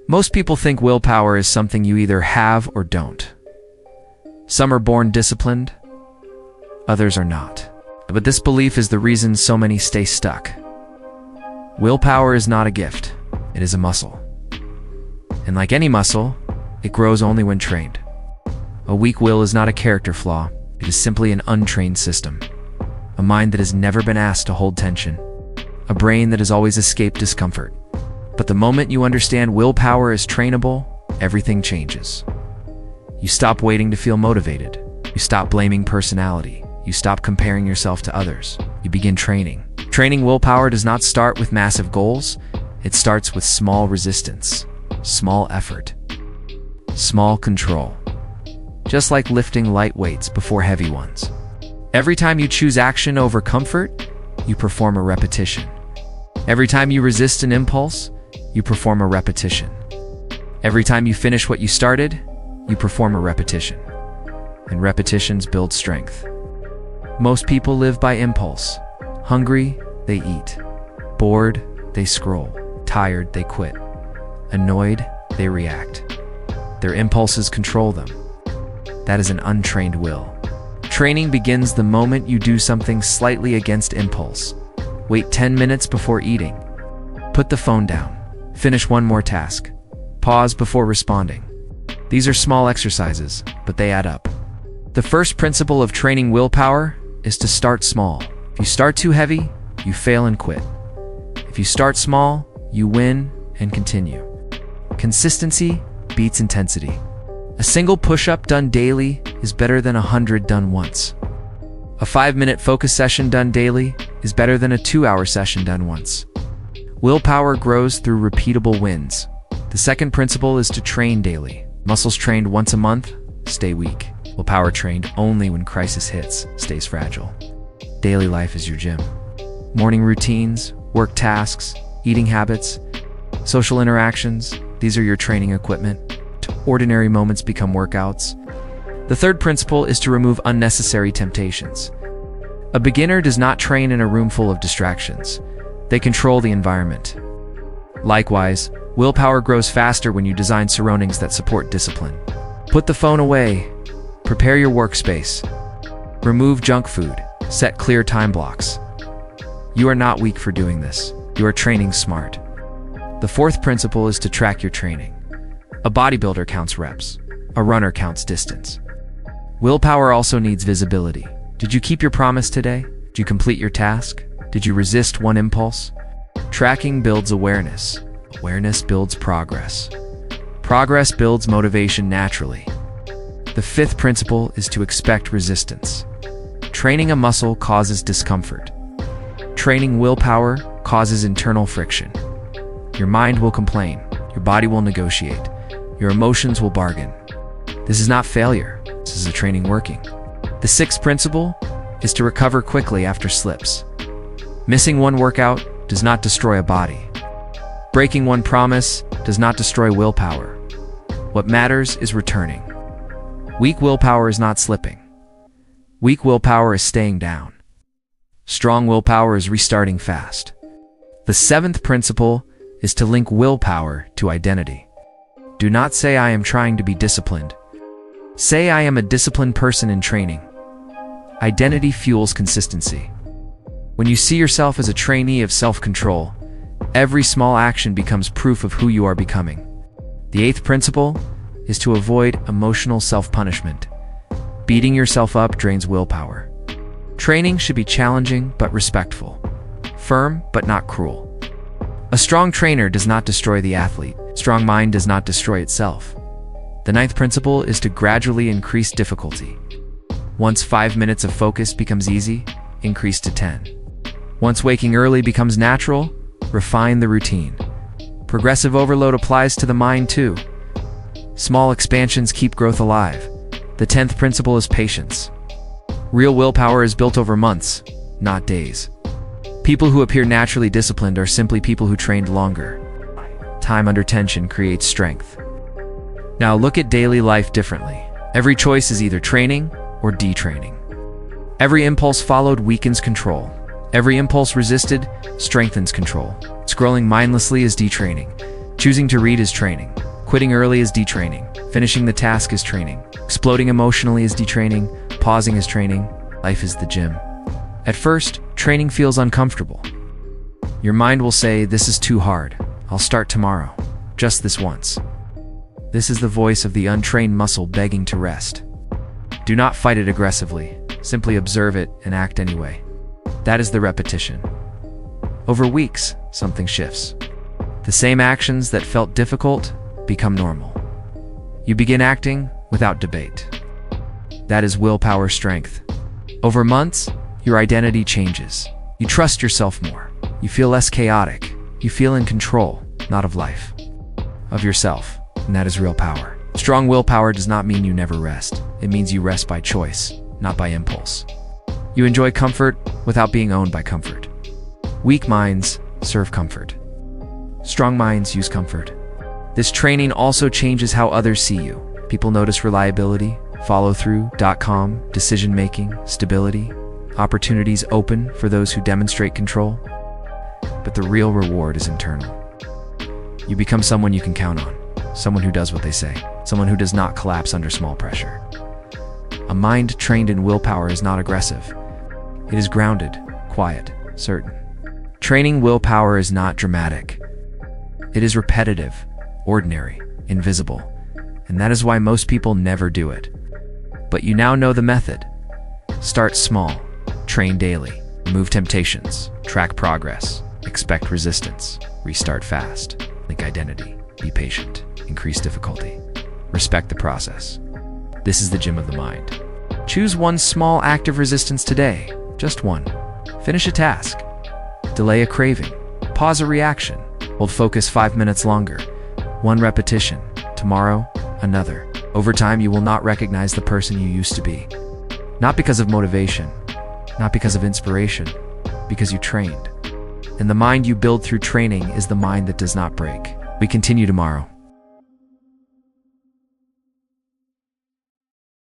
Most people think willpower is something you either have or don't. Some are born disciplined, others are not. But this belief is the reason so many stay stuck. Willpower is not a gift, it is a muscle. And like any muscle, it grows only when trained. A weak will is not a character flaw, it is simply an untrained system. A mind that has never been asked to hold tension. A brain that has always escaped discomfort. But the moment you understand willpower is trainable, everything changes. You stop waiting to feel motivated. You stop blaming personality. You stop comparing yourself to others. You begin training. Training willpower does not start with massive goals. It starts with small resistance, small effort, small control. Just like lifting light weights before heavy ones. Every time you choose action over comfort, you perform a repetition. Every time you resist an impulse, you perform a repetition. Every time you finish what you started, you perform a repetition. And repetitions build strength. Most people live by impulse. Hungry, they eat. Bored, they scroll. Tired, they quit. Annoyed, they react. Their impulses control them. That is an untrained will. Training begins the moment you do something slightly against impulse. Wait 10 minutes before eating. Put the phone down. Finish one more task. Pause before responding. These are small exercises, but they add up. The first principle of training willpower is to start small. If you start too heavy, you fail and quit. If you start small, you win and continue. Consistency beats intensity. A single push-up done daily is better than 100 done once. A 5-minute focus session done daily is better than a 2-hour session done once. Willpower grows through repeatable wins. The second principle is to train daily. Muscles trained once a month stay weak. Willpower trained only when crisis hits stays fragile. Daily life is your gym. Morning routines, work tasks, eating habits, social interactions, these are your training equipment. Ordinary moments become workouts. The third principle is to remove unnecessary temptations. A beginner does not train in a room full of distractions. They control the environment. Likewise, willpower grows faster when you design surroundings that support discipline. Put the phone away. Prepare your workspace. Remove junk food. Set clear time blocks. You are not weak for doing this. You are training smart. The fourth principle is to track your training. A bodybuilder counts reps. A runner counts distance. Willpower also needs visibility. Did you keep your promise today? Did you complete your task? Did you resist one impulse? Tracking builds awareness. Awareness builds progress. Progress builds motivation naturally. The fifth principle is to expect resistance. Training a muscle causes discomfort. Training willpower causes internal friction. Your mind will complain. Your body will negotiate. Your emotions will bargain. This is not failure. This is a training working. The sixth principle is to recover quickly after slips. Missing one workout does not destroy a body. Breaking one promise does not destroy willpower. What matters is returning. Weak willpower is not slipping. Weak willpower is staying down. Strong willpower is restarting fast. The seventh principle is to link willpower to identity. Do not say I am trying to be disciplined. Say I am a disciplined person in training. Identity fuels consistency. When you see yourself as a trainee of self-control, every small action becomes proof of who you are becoming. The eighth principle is to avoid emotional self-punishment. Beating yourself up drains willpower. Training should be challenging but respectful, firm but not cruel. A strong trainer does not destroy the athlete. Strong mind does not destroy itself. The ninth principle is to gradually increase difficulty. Once 5 minutes of focus becomes easy, increase to 10. Once waking early becomes natural, refine the routine. Progressive overload applies to the mind too. Small expansions keep growth alive. The 10th principle is patience. Real willpower is built over months, not days. People who appear naturally disciplined are simply people who trained longer. Time under tension creates strength. Now look at daily life differently. Every choice is either training or detraining. Every impulse followed weakens control. Every impulse resisted strengthens control. Scrolling mindlessly is detraining. Choosing to read is training. Quitting early is detraining. Finishing the task is training. Exploding emotionally is detraining. Pausing is training. Life is the gym. At first, training feels uncomfortable. Your mind will say, "This is too hard. I'll start tomorrow. Just this once." This is the voice of the untrained muscle begging to rest. Do not fight it aggressively. Simply observe it and act anyway. That is the repetition. Over weeks, something shifts. The same actions that felt difficult become normal. You begin acting without debate. That is willpower strength. Over months, your identity changes. You trust yourself more. You feel less chaotic. You feel in control, not of life, of yourself, and that is real power. Strong willpower does not mean you never rest. It means you rest by choice, not by impulse. You enjoy comfort without being owned by comfort. Weak minds serve comfort. Strong minds use comfort. This training also changes how others see you. People notice reliability, follow-through, calm, decision-making, stability. Opportunities open for those who demonstrate control. But the real reward is internal. You become someone you can count on, someone who does what they say, someone who does not collapse under small pressure. A mind trained in willpower is not aggressive. It is grounded, quiet, certain. Training willpower is not dramatic. It is repetitive, ordinary, invisible, and that is why most people never do it. But you now know the method. Start small, train daily, remove temptations, track progress, expect resistance, restart fast, link identity, be patient, increase difficulty, respect the process. This is the gym of the mind. Choose one small act of resistance today, just one. Finish a task, delay a craving, pause a reaction, hold focus 5 minutes longer. One repetition, tomorrow, another. Over time, you will not recognize the person you used to be. Not because of motivation, not because of inspiration, because you trained. And the mind you build through training is the mind that does not break. We continue tomorrow.